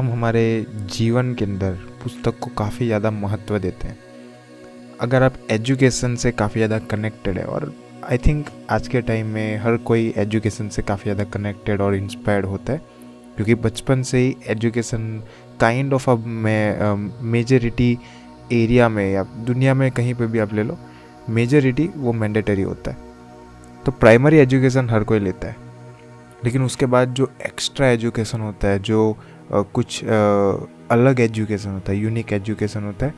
हम हमारे जीवन के अंदर पुस्तक को काफ़ी ज़्यादा महत्व देते हैं। अगर आप एजुकेशन से काफ़ी ज़्यादा कनेक्टेड है, और आई थिंक आज के टाइम में हर कोई एजुकेशन से काफ़ी ज़्यादा कनेक्टेड और इंस्पायर्ड होता है, क्योंकि बचपन से ही education kind of a majority area में या दुनिया में कहीं पे भी आप ले लो, मेजॉरिटी वो मैंडेटरी होता है। तो प्राइमरी एजुकेशन हर कोई लेता है, लेकिन उसके बाद जो एक्स्ट्रा एजुकेशन होता है, जो कुछ अलग एजुकेशन होता है, यूनिक एजुकेशन होता है,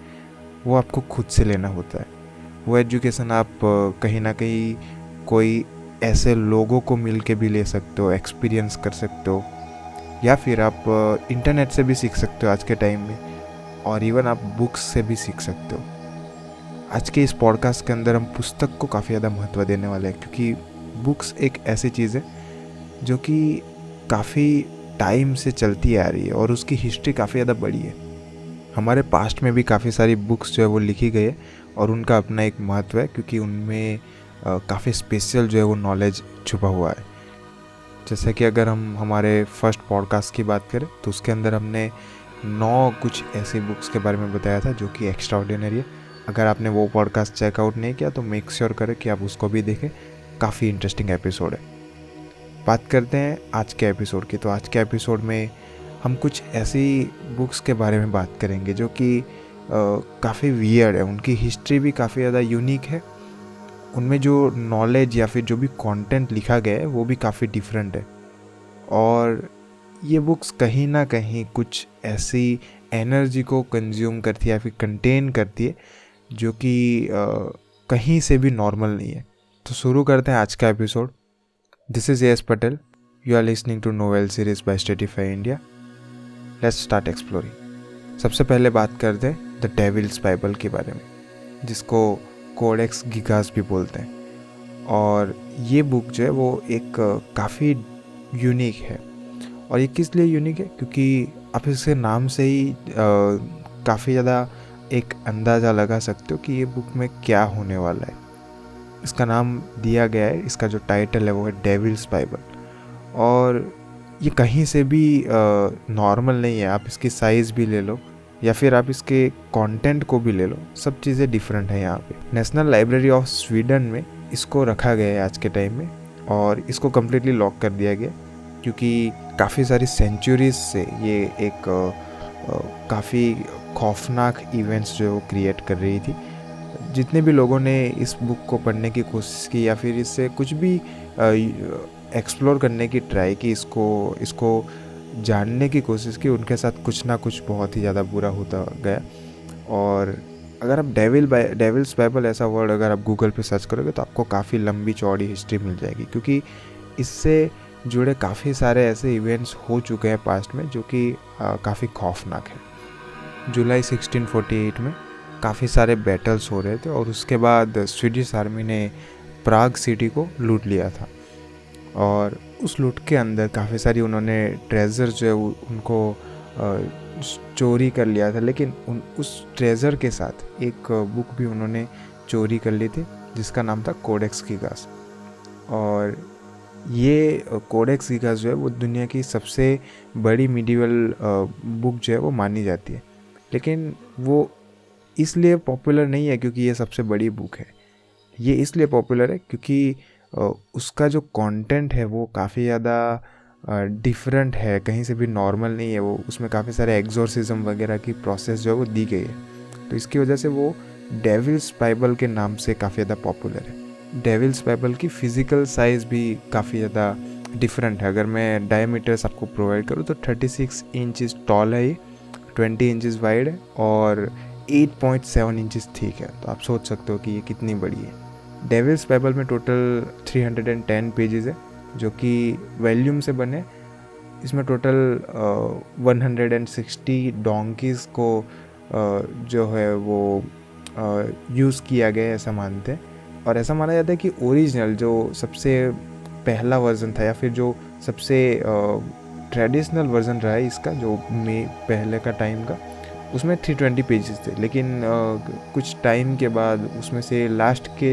वो आपको खुद से लेना होता है। वो एजुकेशन आप कहीं ना कहीं कोई ऐसे लोगों को मिल के भी ले सकते हो, एक्सपीरियंस कर सकते हो, या फिर आप इंटरनेट से भी सीख सकते हो आज के टाइम में, और इवन आप बुक्स से भी सीख सकते हो। आज के इस पॉडकास्ट के अंदर हम पुस्तक को काफ़ी ज़्यादा महत्व देने वाले हैं, क्योंकि बुक्स एक ऐसी चीज़ है जो कि काफ़ी टाइम से चलती आ रही है और उसकी हिस्ट्री काफ़ी ज़्यादा बड़ी है। हमारे पास्ट में भी काफ़ी सारी बुक्स जो है वो लिखी गई है और उनका अपना एक महत्व है, क्योंकि उनमें काफ़ी स्पेशल जो है वो नॉलेज छुपा हुआ है। जैसे कि अगर हम हमारे फर्स्ट पॉडकास्ट की बात करें तो उसके अंदर हमने 9 कुछ ऐसी बुक्स के बारे में बताया था जो कि एक्स्ट्रा ऑर्डिनरी है। अगर आपने वो पॉडकास्ट चेकआउट नहीं किया तो मेक श्योर करें कि आप उसको भी देखें, काफ़ी इंटरेस्टिंग एपिसोड है। बात करते हैं आज के एपिसोड की। तो आज के एपिसोड में हम कुछ ऐसी बुक्स के बारे में बात करेंगे जो कि काफ़ी वियर्ड है, उनकी हिस्ट्री भी काफ़ी ज़्यादा यूनिक है, उनमें जो नॉलेज या फिर जो भी कंटेंट लिखा गया है वो भी काफ़ी डिफरेंट है, और ये बुक्स कहीं ना कहीं कुछ ऐसी एनर्जी को कंज्यूम करती है या फिर कंटेन करती है जो कि कहीं से भी नॉर्मल नहीं है। तो शुरू करते हैं आज का episode. This is S Patel, you are listening to novel series by Studyfy India. Let's start exploring. सबसे पहले बात करते हैं द डेविल्स बाइबल के बारे में, जिसको कोडेक्स गिगास भी बोलते हैं। और ये बुक जो है वो एक काफ़ी यूनिक है। और ये किस लिए यूनिक है, क्योंकि आप इसके नाम से ही काफ़ी ज़्यादा एक अंदाज़ा लगा सकते हो कि ये बुक में क्या होने वाला है। इसका नाम दिया गया है, इसका जो टाइटल है वो है डेविल्स बाइबल, और ये कहीं से भी नॉर्मल नहीं है। आप इसकी साइज़ भी ले लो या फिर आप इसके कंटेंट को भी ले लो, सब चीज़ें डिफरेंट हैं यहाँ पे। नेशनल लाइब्रेरी ऑफ स्वीडन में इसको रखा गया है आज के टाइम में, और इसको कम्प्लीटली लॉक कर दिया गया, क्योंकि काफ़ी सारी सेंचुरीज से ये एक काफ़ी खौफनाक इवेंट्स जो है वो क्रिएट कर रही थी। जितने भी लोगों ने इस बुक को पढ़ने की कोशिश की या फिर इससे कुछ भी एक्सप्लोर करने की ट्राई की, इसको जानने की कोशिश की, उनके साथ कुछ ना कुछ बहुत ही ज़्यादा बुरा होता गया। और अगर आप डेविल्स बाइबल ऐसा वर्ड अगर आप गूगल पे सर्च करोगे तो आपको काफ़ी लंबी चौड़ी हिस्ट्री मिल जाएगी, क्योंकि इससे जुड़े काफ़ी सारे ऐसे इवेंट्स हो चुके हैं पास्ट में जो कि काफ़ी खौफनाक है। जुलाई 1648 में काफ़ी सारे बैटल्स हो रहे थे, और उसके बाद स्वीडिश आर्मी ने प्राग सिटी को लूट लिया था, और उस लूट के अंदर काफ़ी सारी उन्होंने ट्रेजर जो है उनको चोरी कर लिया था। लेकिन उस ट्रेजर के साथ एक बुक भी उन्होंने चोरी कर ली थी जिसका नाम था कोडेक्स गिगास। और ये कोडेक्स गिगास जो है वो दुनिया की सबसे बड़ी मिडिवल बुक जो है वो मानी जाती है। लेकिन वो इसलिए पॉपुलर नहीं है क्योंकि ये सबसे बड़ी बुक है, ये इसलिए पॉपुलर है क्योंकि उसका जो कंटेंट है वो काफ़ी ज़्यादा डिफरेंट है, कहीं से भी नॉर्मल नहीं है। वो उसमें काफ़ी सारे एग्जॉर्सिज्म वगैरह की प्रोसेस जो है वो दी गई है, तो इसकी वजह से वो डेविल्स बाइबल के नाम से काफ़ी ज़्यादा पॉपुलर है। डेविल्स बाइबल की फ़िज़िकल साइज़ भी काफ़ी ज़्यादा डिफरेंट है। अगर मैं डायमीटर्स आपको प्रोवाइड करूँ तो 36 इंचज़ टॉल है, ये 20 इंचज़ वाइड है और 8.7 इंचज़ थिक है। तो आप सोच सकते हो कि ये कितनी बड़ी है। डेविल्स बाइबल में टोटल 310 पेजेस है जो कि वॉल्यूम से बने। इसमें टोटल 160 डोंकीज़ को जो है वो यूज़ किया गया है, ऐसा मानते हैं। और ऐसा माना जाता है कि ओरिजिनल जो सबसे पहला वर्जन था या फिर जो सबसे ट्रेडिशनल वर्जन रहा है इसका, जो पहले का टाइम का, उसमें 320 पेजेस थे। लेकिन कुछ टाइम के बाद उसमें से लास्ट के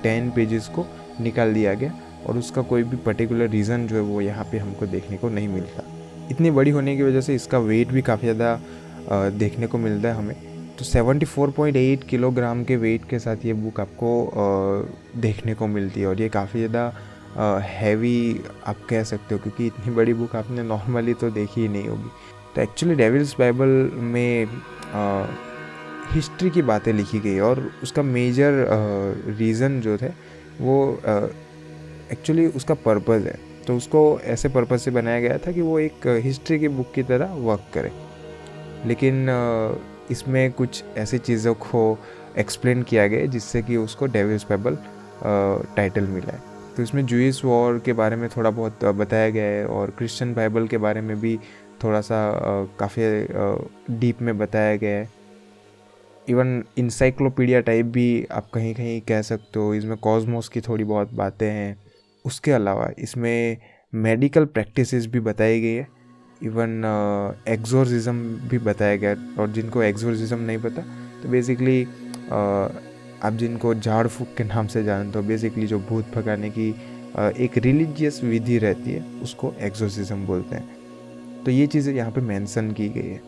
10 पेजेस को निकाल दिया गया, और उसका कोई भी पर्टिकुलर रीज़न जो है वो यहाँ पे हमको देखने को नहीं मिलता। इतनी बड़ी होने की वजह से इसका वेट भी काफ़ी ज़्यादा देखने को मिलता है हमें। तो 74.8 किलोग्राम के वेट के साथ ये बुक आपको देखने को मिलती है, और ये काफ़ी ज़्यादा हैवी आप कह सकते हो, क्योंकि इतनी बड़ी बुक आपने नॉर्मली तो देखी ही नहीं होगी। तो एक्चुअली डेविल्स बाइबल में हिस्ट्री की बातें लिखी गई, और उसका मेजर रीज़न जो थे वो एक्चुअली उसका पर्पज़ है। तो उसको ऐसे पर्पज़ से बनाया गया था कि वो एक हिस्ट्री की बुक की तरह वर्क करे। लेकिन इसमें कुछ ऐसी चीज़ों को एक्सप्लेन किया गया जिससे कि उसको डेविल्स बाइबल टाइटल मिला है। तो इसमें जूइश वॉर के बारे में थोड़ा बहुत बताया गया है, और क्रिश्चियन बाइबल के बारे में भी थोड़ा सा काफ़ी डीप में बताया गया है। इवन इंसाइक्लोपीडिया टाइप भी आप कहीं कहीं कह सकते हो। इसमें कॉस्मोस की थोड़ी बहुत बातें हैं। उसके अलावा इसमें मेडिकल प्रैक्टिसेस भी बताई गई है। इवन एक्सोर्सिज्म भी बताया गया। और जिनको एक्सोर्सिज्म नहीं पता, तो बेसिकली आप जिनको झाड़ फूक के नाम से जानते हो, बेसिकली जो भूत भगाने की एक रिलीजियस विधि रहती है, उसको एक्सोर्सिज्म बोलते हैं। तो ये चीज़ें यहाँ पे मेंशन की गई है।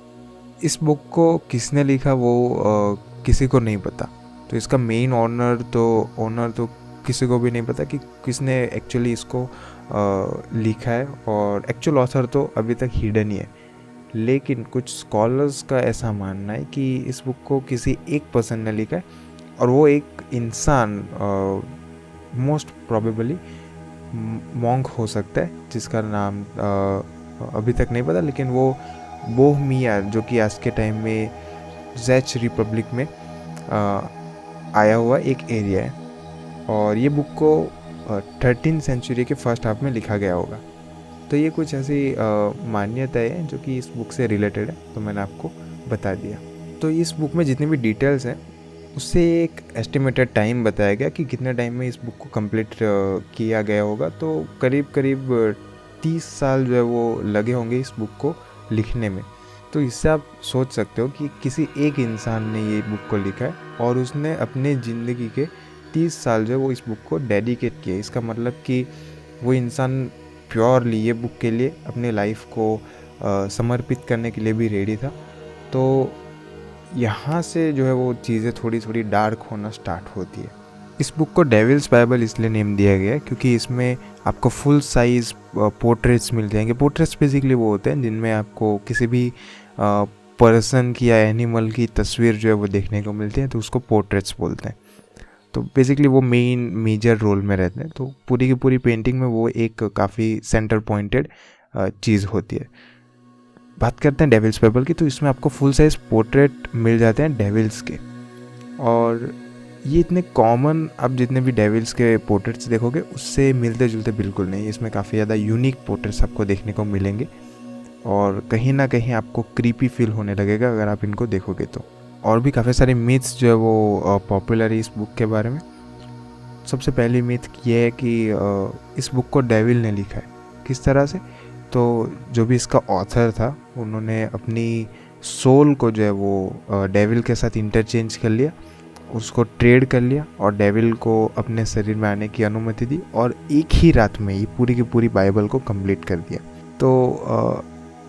इस बुक को किसने लिखा वो किसी को नहीं पता। तो इसका मेन ऑनर तो किसी को भी नहीं पता कि किसने एक्चुअली इसको लिखा है, और एक्चुअल ऑथर तो अभी तक हिडन ही है। लेकिन कुछ स्कॉलर्स का ऐसा मानना है कि इस बुक को किसी एक पर्सन ने लिखा है, और वो एक इंसान मोस्ट प्रोबेबली मॉन्क हो सकता है, जिसका नाम अभी तक नहीं पता। लेकिन वो बोहमिया, जो कि आज के टाइम में ज़ेच रिपब्लिक में आया हुआ एक एरिया है, और ये बुक को 13th सेंचुरी के फर्स्ट हाफ में लिखा गया होगा। तो ये कुछ ऐसी मान्यताएं हैं जो कि इस बुक से रिलेटेड है, तो मैंने आपको बता दिया। तो इस बुक में जितनी भी डिटेल्स हैं उससे एक एस्टिमेटेड टाइम बताया गया कि कितने टाइम में इस बुक को कंप्लीट किया गया होगा। तो करीब करीब 30 साल जो है वो लगे होंगे इस बुक को लिखने में। तो इससे आप सोच सकते हो कि किसी एक इंसान ने ये बुक को लिखा है, और उसने अपने ज़िंदगी के 30 साल जो है वो इस बुक को डेडिकेट किया। इसका मतलब कि वो इंसान प्योरली ये बुक के लिए अपने लाइफ को समर्पित करने के लिए भी रेडी था। तो यहाँ से जो है वो चीज़ें थोड़ी थोड़ी डार्क होना स्टार्ट होती है। इस बुक को डेविल्स बाइबल इसलिए नेम दिया गया है क्योंकि इसमें आपको फुल साइज़ पोर्ट्रेट्स मिल जाएंगे। पोर्ट्रेट्स बेसिकली वो होते हैं जिनमें आपको किसी भी पर्सन की या एनिमल की तस्वीर जो है वो देखने को मिलती है, तो उसको पोर्ट्रेट्स बोलते हैं। तो बेसिकली वो मेजर रोल में रहते हैं। तो पूरी की पूरी पेंटिंग में वो एक काफ़ी सेंटर पॉइंटेड चीज़ होती है। बात करते हैं डेविल्स बाइबल की, तो इसमें आपको फुल साइज पोर्ट्रेट मिल जाते हैं डेविल्स के, और ये इतने कॉमन आप जितने भी डेविल्स के पोर्ट्रेट्स देखोगे उससे मिलते जुलते बिल्कुल नहीं। इसमें काफ़ी ज़्यादा यूनिक पोर्ट्रेट्स आपको देखने को मिलेंगे, और कहीं ना कहीं आपको क्रीपी फील होने लगेगा अगर आप इनको देखोगे तो। और भी काफ़ी सारे मिथ्स जो है वो पॉपुलर है इस बुक के बारे में। सबसे पहली मिथ ये है कि इस बुक को डेविल ने लिखा है। किस तरह से? तो जो भी इसका ऑथर था उन्होंने अपनी सोल को जो है वो डेविल के साथ इंटरचेंज कर लिया, उसको ट्रेड कर लिया, और डेविल को अपने शरीर में आने की अनुमति दी, और एक ही रात में ये पूरी की पूरी बाइबल को कंप्लीट कर दिया। तो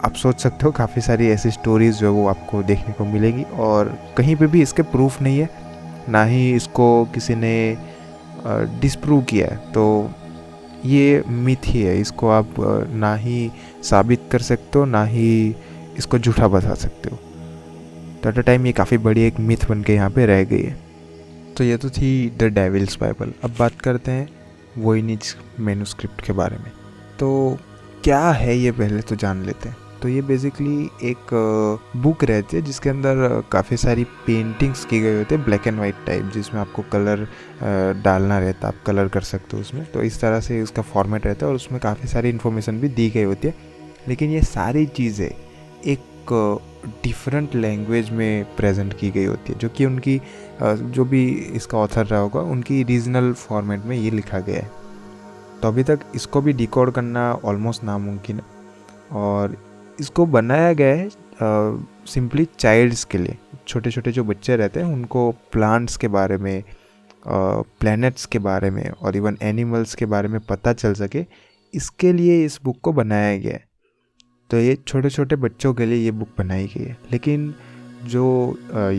आप सोच सकते हो काफ़ी सारी ऐसी स्टोरीज़ जो है वो आपको देखने को मिलेगी, और कहीं पे भी इसके प्रूफ नहीं है, ना ही इसको किसी ने डिसप्रूव किया है। तो ये मिथ ही है। इसको आप ना ही साबित कर सकते हो, ना ही इसको झूठा बता सकते हो। तो एट अ टाइम ये काफ़ी बड़ी एक मिथ बन के यहाँ पे रह गई है। तो ये तो थी द डेविल्स बाइबल। अब बात करते हैं वोइनिच मैन्युस्क्रिप्ट के बारे में। तो क्या है ये पहले तो जान लेते हैं। तो ये बेसिकली एक बुक रहती है जिसके अंदर काफ़ी सारी पेंटिंग्स की गई होती है, ब्लैक एंड वाइट टाइप, जिसमें आपको कलर डालना रहता है, आप कलर कर सकते हो उसमें। तो इस तरह से उसका फॉर्मेट रहता है, और उसमें काफ़ी सारी इन्फॉर्मेशन भी दी गई होती है। लेकिन ये सारी चीज़ें एक डिफरेंट लैंग्वेज में प्रेजेंट की गई होती है, जो कि उनकी जो भी इसका ऑथर रहा होगा उनकी रीजनल फॉर्मेट में ये लिखा गया है। तो अभी तक इसको भी डिकोड करना ऑलमोस्ट नामुमकिन है, और इसको बनाया गया है सिंपली चाइल्ड्स के लिए। छोटे छोटे जो बच्चे रहते हैं उनको प्लांट्स के बारे में, प्लैनेट्स के बारे में, और इवन एनिमल्स के बारे में पता चल सके, इसके लिए इस बुक को बनाया गया है। तो ये छोटे छोटे बच्चों के लिए ये बुक बनाई गई है। लेकिन जो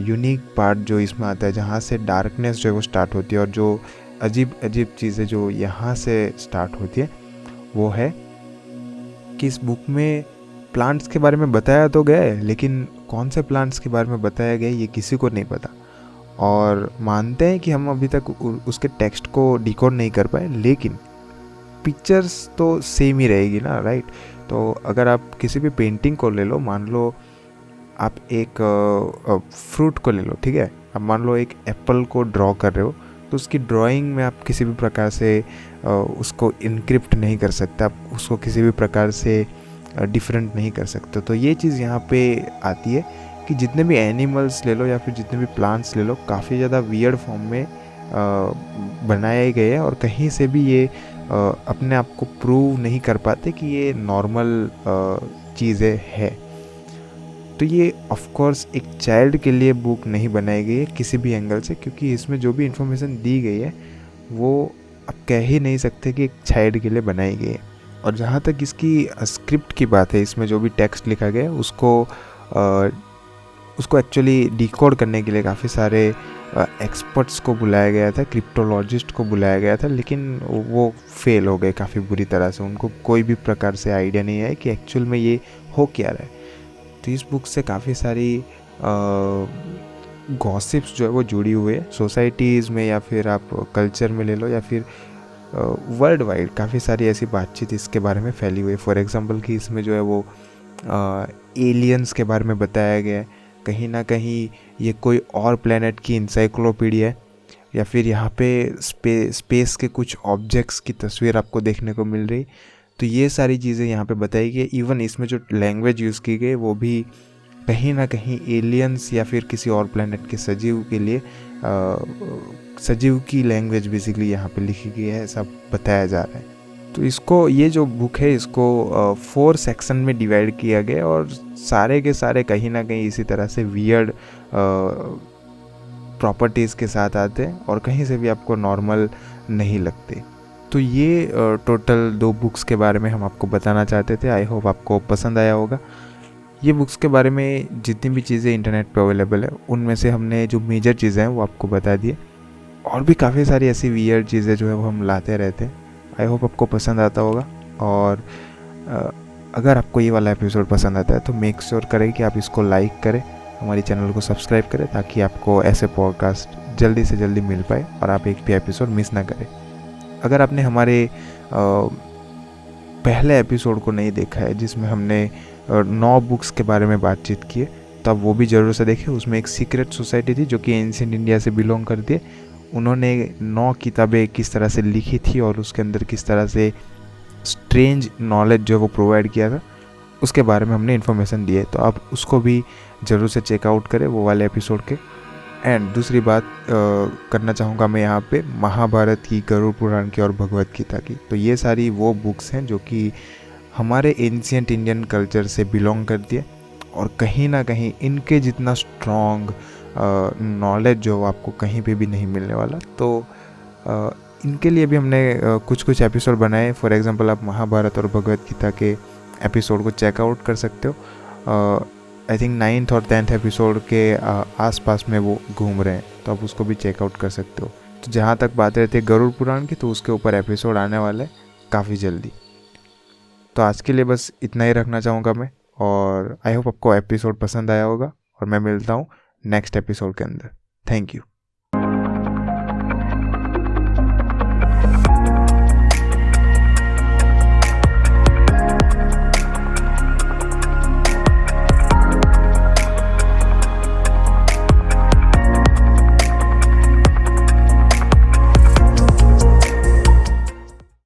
यूनिक पार्ट जो इसमें आता है, जहाँ से डार्कनेस जो है वो स्टार्ट होती है और जो अजीब अजीब चीज़ें जो यहाँ से स्टार्ट होती है, वो है कि इस बुक में प्लांट्स के बारे में बताया तो गया है, लेकिन कौन से प्लांट्स के बारे में बताया गया है ये किसी को नहीं पता। और मानते हैं कि हम अभी तक उसके टेक्स्ट को डिकोड नहीं कर पाए, लेकिन पिक्चर्स तो सेम ही रहेगी ना, राइट। तो अगर आप किसी भी पेंटिंग को ले लो, मान लो आप एक फ्रूट को ले लो, ठीक है, अब मान लो एक एप्पल को ड्रॉ कर रहे हो, तो उसकी ड्राइंग में आप किसी भी प्रकार से उसको इनक्रिप्ट नहीं कर सकते, आप उसको किसी भी प्रकार से डिफरेंट नहीं कर सकते। तो ये चीज़ यहाँ पे आती है कि जितने भी एनिमल्स ले लो या फिर जितने भी प्लांट्स ले लो, काफ़ी ज़्यादा वियर्ड फॉर्म में बनाए गए हैं और कहीं से भी ये अपने आप को प्रूव नहीं कर पाते कि ये नॉर्मल चीज़ें है। तो ये ऑफ कोर्स एक चाइल्ड के लिए बुक नहीं बनाई गई है किसी भी एंगल से, क्योंकि इसमें जो भी इन्फॉर्मेशन दी गई है वो आप कह ही नहीं सकते कि एक चाइल्ड के लिए बनाई गई है। और जहाँ तक इसकी स्क्रिप्ट की बात है, इसमें जो भी टेक्स्ट लिखा गया है उसको एक्चुअली डिकोड करने के लिए काफ़ी सारे एक्सपर्ट्स को बुलाया गया था, क्रिप्टोलॉजिस्ट को बुलाया गया था, लेकिन वो फेल हो गए काफ़ी बुरी तरह से। उनको कोई भी प्रकार से आइडिया नहीं है कि एक्चुअल में ये हो क्या रहा है। तो इस बुक से काफ़ी सारी गॉसिप्स जो है वो जुड़ी हुई है सोसाइटीज़ में, या फिर आप कल्चर में ले लो, या फिर वर्ल्ड वाइड काफ़ी सारी ऐसी बातचीत इसके बारे में फैली हुई है। फॉर एग्जांपल कि इसमें जो है वो एलियंस के बारे में बताया गया है, कहीं ना कहीं ये कोई और प्लेनेट की इंसाइक्लोपीडिया है, या फिर यहाँ पे स्पेस के कुछ ऑब्जेक्ट्स की तस्वीर आपको देखने को मिल रही। तो ये सारी चीज़ें यहाँ पे बताई गई। इवन इसमें जो लैंग्वेज यूज़ की गई वो भी कहीं ना कहीं एलियंस या फिर किसी और प्लेनेट के सजीव के लिए सजीव की लैंग्वेज बेसिकली यहाँ पे लिखी गई है, ऐसा बताया जा रहा है। तो इसको, ये जो बुक है इसको 4 सेक्शन में डिवाइड किया गया और सारे के सारे कहीं ना कहीं इसी तरह से वियर्ड प्रॉपर्टीज़ के साथ आते हैं और कहीं से भी आपको नॉर्मल नहीं लगते। तो ये टोटल 2 बुक्स के बारे में हम आपको बताना चाहते थे। आई होप आपको पसंद आया होगा। ये बुक्स के बारे में जितनी भी चीज़ें इंटरनेट पे अवेलेबल है उनमें से हमने जो मेजर चीज़ें हैं वो आपको बता दिए, और भी काफ़ी सारी ऐसी वियर्ड चीज़ें जो है वो हम लाते रहते हैं। आई होप आपको पसंद आता होगा। और अगर आपको ये वाला एपिसोड पसंद आता है तो मेक श्योर करें कि आप इसको लाइक करें, हमारी चैनल को सब्सक्राइब करें, ताकि आपको ऐसे पॉडकास्ट जल्दी से जल्दी मिल पाए और आप एक भी एपिसोड मिस ना करें। अगर आपने हमारे पहले एपिसोड को नहीं देखा है जिसमें हमने 9 बुक्स के बारे में बातचीत की है, तो आप वो भी ज़रूर से देखें। उसमें एक सीक्रेट सोसाइटी थी जो कि एंशिएंट इंडिया से बिलोंग करती है। उन्होंने 9 किताबें किस तरह से लिखी थी और उसके अंदर किस तरह से स्ट्रेंज नॉलेज जो वो प्रोवाइड किया था, उसके बारे में हमने इन्फॉर्मेशन दी है। तो आप उसको भी ज़रूर से चेकआउट करें, वो वाले एपिसोड के। एंड दूसरी बात करना चाहूँगा मैं यहाँ पे महाभारत की, गरुड़ पुराण की और भगवत गीता की। तो ये सारी वो बुक्स हैं जो कि हमारे एंशिएंट इंडियन कल्चर से बिलोंग करती है, और कहीं ना कहीं इनके जितना स्ट्रॉन्ग नॉलेज जो आपको कहीं पे भी नहीं मिलने वाला। तो इनके लिए भी हमने कुछ एपिसोड बनाए। फॉर एग्जांपल आप महाभारत और भगवत गीता के एपिसोड को चेकआउट कर सकते हो। आई थिंक 9th और 10th एपिसोड के आसपास में वो घूम रहे हैं, तो आप उसको भी चेकआउट कर सकते हो। तो जहाँ तक बात रहती है गरुड़ पुराण की, तो उसके ऊपर एपिसोड आने वाला है काफ़ी जल्दी। तो आज के लिए बस इतना ही रखना चाहूँगा मैं, और आई होप आपको एपिसोड पसंद आया होगा, और मैं मिलता हूँ नेक्स्ट एपिसोड के अंदर। Thank you.